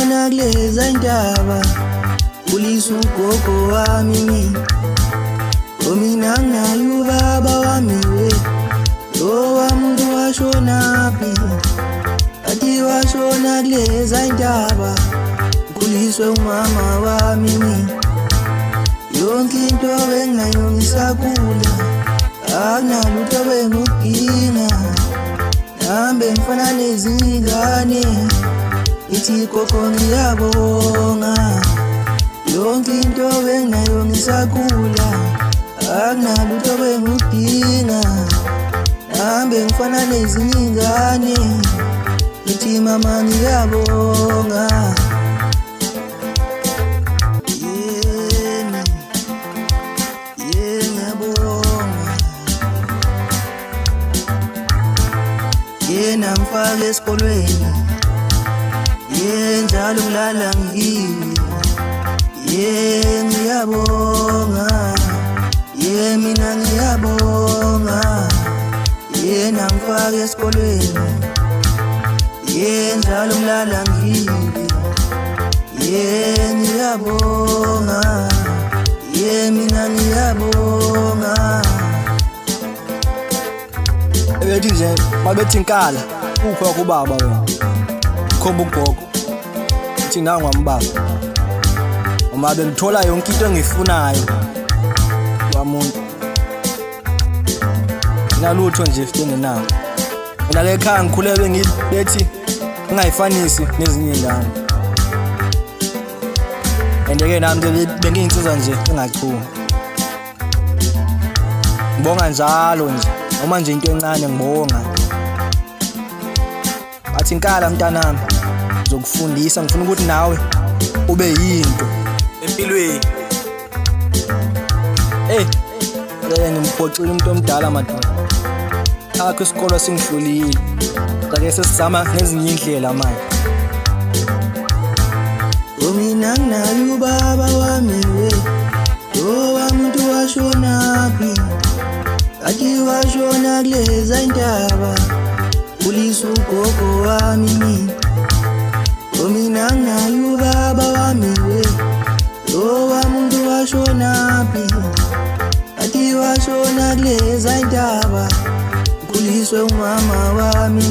washona kuleza ndaba kulisa ugogo wami mina mina nginayo ubaba wami we lowa muntu washonaphi athi washona kuleza ndaba kuliswe umama wami mina yonke into bengayo ngisakula akunalutho bengudinga Nambe ngifana nezingane ithi gogo ngiyabonga yonke into benginayo ngisakula akunalutho bengudinga Nambe ngifana nezingane ithi mama ngiyabonga Yena mfaka esikolweni njalo ngilala ngiyi ngiyabonga mina ngiyabonga yena mfaka esikolweni njalo ngilala ngiyi ngiyabonga mina ngiyabonga Ebethi nje mabethi inkala ukho kubaba wena khomba ugogo uthi ngangwambaba uma bengithola yonke into engifunayo wamuntu nalutho nje engenawo mina le ekhaya ngikhuleke ngibethi ungayifanisi nezinye ingane andeke nami bengiyinsizwa nje engachuma ngibonga njalo nje Uma nje into encane ngibonga Athi inkala mntanami ngizokufundisa ngifuna ukuthi nawe ube yinto empilweni ngimphocile umuntu omdala madoda akho isikolo singihlulile ake sesizama ngezinye indlela manje Mina nginayo ubaba wami we lowa muntu washonaphi Athi washona kuleza ndaba kulisa ugogo wami mina nginayo ubaba wami we lowa muntu washonaphi Athi washona kuleza ndaba kuliswe umama wami